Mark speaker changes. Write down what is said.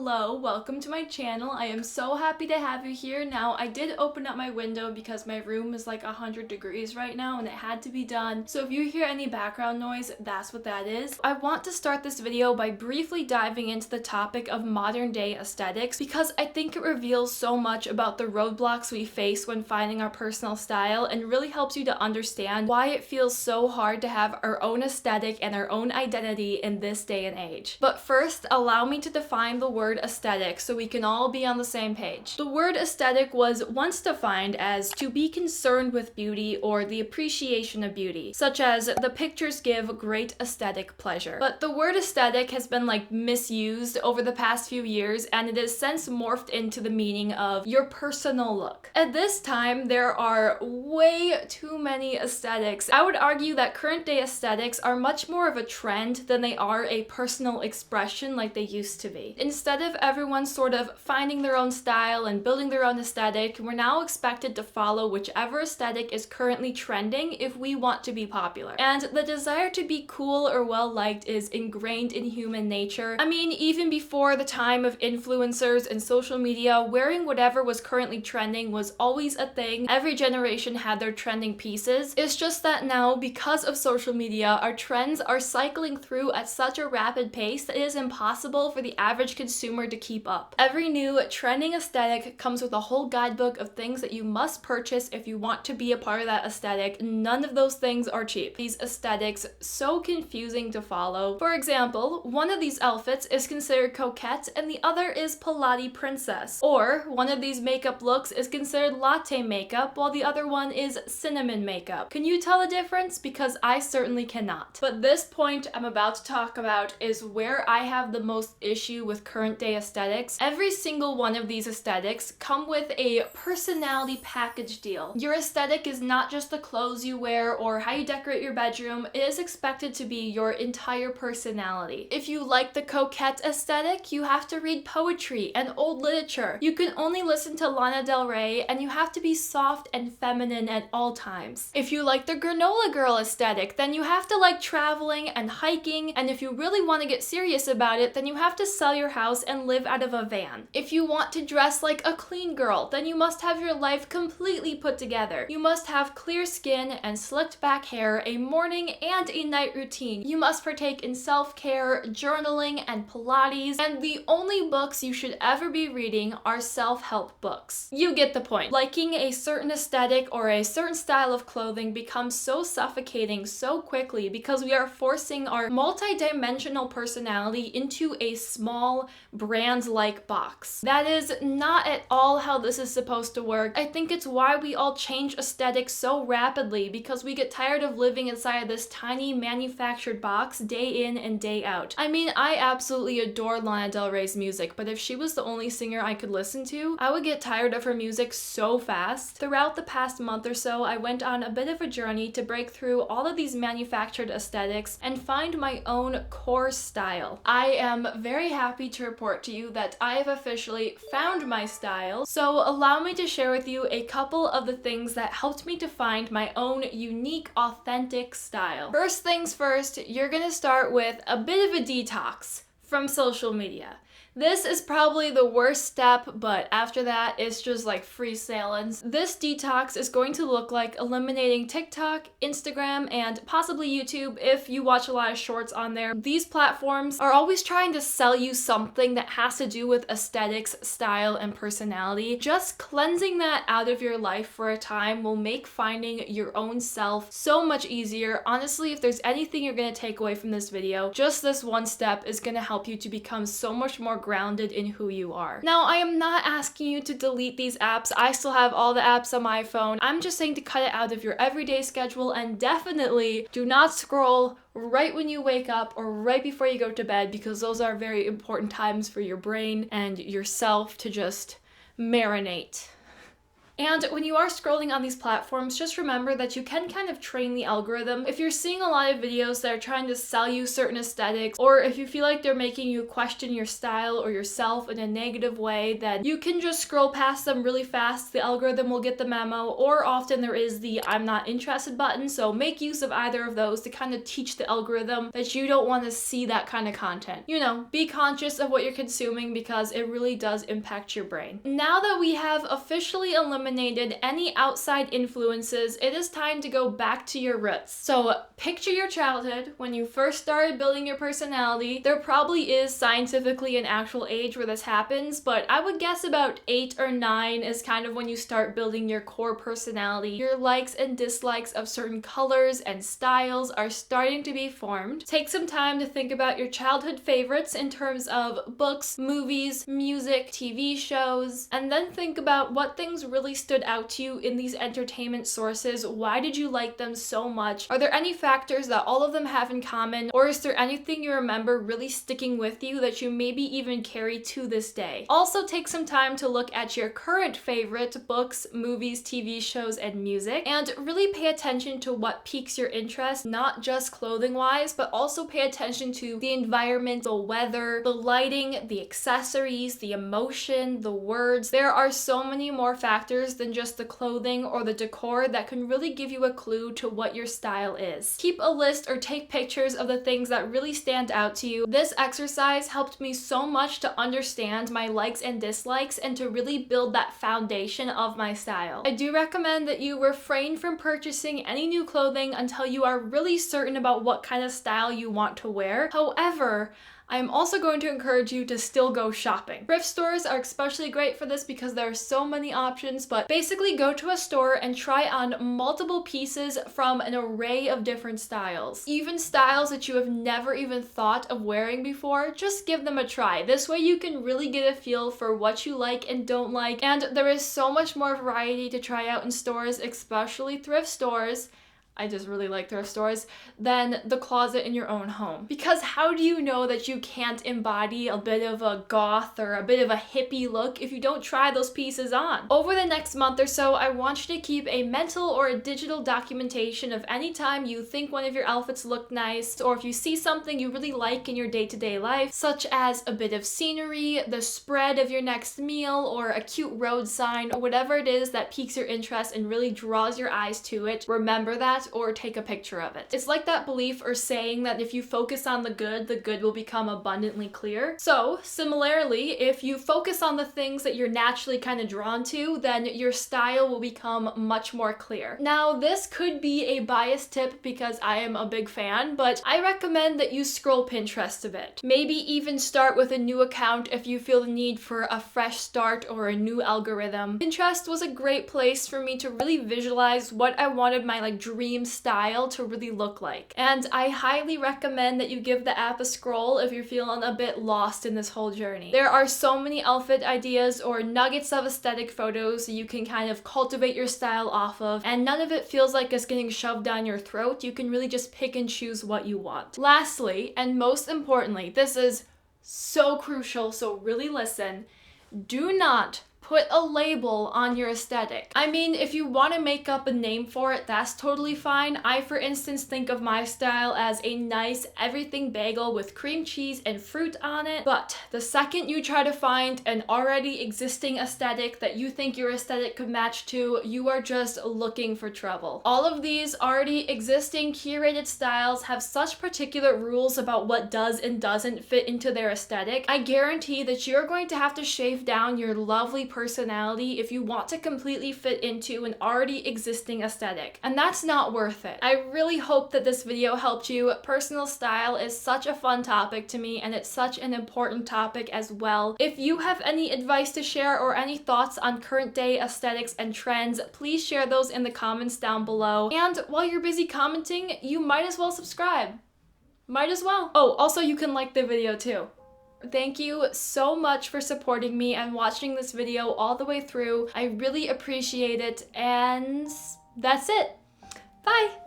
Speaker 1: Hello, welcome to my channel. I am so happy to have you here. Now, I did open up my window because my room is like 100 degrees right now and it had to be done. So if you hear any background noise, that's what that is. I want to start this video by briefly diving into the topic of modern day aesthetics because I think it reveals so much about the roadblocks we face when finding our personal style and really helps you to understand why it feels so hard to have our own aesthetic and our own identity in this day and age. But first, allow me to define the word aesthetic so we can all be on the same page. The word aesthetic was once defined as to be concerned with beauty or the appreciation of beauty, such as the pictures give great aesthetic pleasure. But the word aesthetic has been misused over the past few years and it has since morphed into the meaning of your personal look. At this time, there are way too many aesthetics. I would argue that current day aesthetics are much more of a trend than they are a personal expression like they used to be. Instead of everyone sort of finding their own style and building their own aesthetic, we're now expected to follow whichever aesthetic is currently trending if we want to be popular. And the desire to be cool or well-liked is ingrained in human nature. I mean, even before the time of influencers and social media, wearing whatever was currently trending was always a thing. Every generation had their trending pieces. It's just that now, because of social media, our trends are cycling through at such a rapid pace that it is impossible for the average consumer to keep up. Every new trending aesthetic comes with a whole guidebook of things that you must purchase if you want to be a part of that aesthetic. None of those things are cheap. These aesthetics so confusing to follow. For example, one of these outfits is considered coquette and the other is Pilates princess. Or one of these makeup looks is considered latte makeup while the other one is cinnamon makeup. Can you tell the difference? Because I certainly cannot. But this point I'm about to talk about is where I have the most issue with current day aesthetics. Every single one of these aesthetics come with a personality package deal. Your aesthetic is not just the clothes you wear or how you decorate your bedroom, it is expected to be your entire personality. If you like the coquette aesthetic, you have to read poetry and old literature. You can only listen to Lana Del Rey and you have to be soft and feminine at all times. If you like the granola girl aesthetic, then you have to like traveling and hiking, and if you really want to get serious about it, then you have to sell your house and live out of a van. If you want to dress like a clean girl, then you must have your life completely put together. You must have clear skin and slicked back hair, a morning and a night routine. You must partake in self-care, journaling, and Pilates, and the only books you should ever be reading are self-help books. You get the point. Liking a certain aesthetic or a certain style of clothing becomes so suffocating so quickly because we are forcing our multi-dimensional personality into a small brand-like box. That is not at all how this is supposed to work. I think it's why we all change aesthetics so rapidly, because we get tired of living inside of this tiny manufactured box day in and day out. I mean, I absolutely adore Lana Del Rey's music, but if she was the only singer I could listen to, I would get tired of her music so fast. Throughout the past month or so, I went on a bit of a journey to break through all of these manufactured aesthetics and find my own core style. I am very happy to report to you that I have officially found my style, so allow me to share with you a couple of the things that helped me to find my own unique, authentic style. First things first, you're gonna start with a bit of a detox from social media. This is probably the worst step, but after that, it's just like free sailing. This detox is going to look like eliminating TikTok, Instagram, and possibly YouTube if you watch a lot of shorts on there. These platforms are always trying to sell you something that has to do with aesthetics, style, and personality. Just cleansing that out of your life for a time will make finding your own self so much easier. Honestly, if there's anything you're going to take away from this video, just this one step is going to help you to become so much more grounded in who you are. Now, I am not asking you to delete these apps. I still have all the apps on my phone. I'm just saying to cut it out of your everyday schedule, and definitely do not scroll right when you wake up or right before you go to bed, because those are very important times for your brain and yourself to just marinate. And when you are scrolling on these platforms, just remember that you can kind of train the algorithm. If you're seeing a lot of videos that are trying to sell you certain aesthetics, or if you feel like they're making you question your style or yourself in a negative way, then you can just scroll past them really fast. The algorithm will get the memo, or often there is the I'm not interested button, so make use of either of those to kind of teach the algorithm that you don't want to see that kind of content. You know, be conscious of what you're consuming because it really does impact your brain. Now that we have officially eliminated any outside influences, it is time to go back to your roots. So picture your childhood when you first started building your personality. There probably is scientifically an actual age where this happens, but I would guess about 8 or 9 is kind of when you start building your core personality. Your likes and dislikes of certain colors and styles are starting to be formed. Take some time to think about your childhood favorites in terms of books, movies, music, TV shows, and then think about what things really stood out to you in these entertainment sources. Why did you like them so much? Are there any factors that all of them have in common, or is there anything you remember really sticking with you that you maybe even carry to this day? Also take some time to look at your current favorite books, movies, TV shows, and music, and really pay attention to what piques your interest, not just clothing wise, but also pay attention to the environment, the weather, the lighting, the accessories, the emotion, the words. There are so many more factors than just the clothing or the decor that can really give you a clue to what your style is. Keep a list or take pictures of the things that really stand out to you. This exercise helped me so much to understand my likes and dislikes and to really build that foundation of my style. I do recommend that you refrain from purchasing any new clothing until you are really certain about what kind of style you want to wear. However, I am also going to encourage you to still go shopping. Thrift stores are especially great for this because there are so many options, but basically go to a store and try on multiple pieces from an array of different styles. Even styles that you have never even thought of wearing before, just give them a try. This way you can really get a feel for what you like and don't like, and there is so much more variety to try out in stores, especially thrift stores. I just really like thrift stores, than the closet in your own home. Because how do you know that you can't embody a bit of a goth or a bit of a hippie look if you don't try those pieces on? Over the next month or so, I want you to keep a mental or a digital documentation of any time you think one of your outfits look nice, or if you see something you really like in your day-to-day life, such as a bit of scenery, the spread of your next meal, or a cute road sign, or whatever it is that piques your interest and really draws your eyes to it. Remember that or take a picture of it. It's like that belief or saying that if you focus on the good will become abundantly clear. So similarly, if you focus on the things that you're naturally kind of drawn to, then your style will become much more clear. Now, this could be a biased tip because I am a big fan, but I recommend that you scroll Pinterest a bit. Maybe even start with a new account if you feel the need for a fresh start or a new algorithm. Pinterest was a great place for me to really visualize what I wanted my dream style to really look like. And I highly recommend that you give the app a scroll if you're feeling a bit lost in this whole journey. There are so many outfit ideas or nuggets of aesthetic photos that you can kind of cultivate your style off of, and none of it feels like it's getting shoved down your throat. You can really just pick and choose what you want. Lastly, and most importantly, this is so crucial, so really listen, do not put a label on your aesthetic. I mean, if you want to make up a name for it, that's totally fine. I, for instance, think of my style as a nice everything bagel with cream cheese and fruit on it. But the second you try to find an already existing aesthetic that you think your aesthetic could match to, you are just looking for trouble. All of these already existing curated styles have such particular rules about what does and doesn't fit into their aesthetic. I guarantee that you're going to have to shave down your lovely personality if you want to completely fit into an already existing aesthetic. And that's not worth it. I really hope that this video helped you. Personal style is such a fun topic to me, and it's such an important topic as well. If you have any advice to share or any thoughts on current day aesthetics and trends, please share those in the comments down below. And while you're busy commenting, you might as well subscribe. Might as well. Oh, also you can like the video too. Thank you so much for supporting me and watching this video all the way through. I really appreciate it, and that's it. Bye!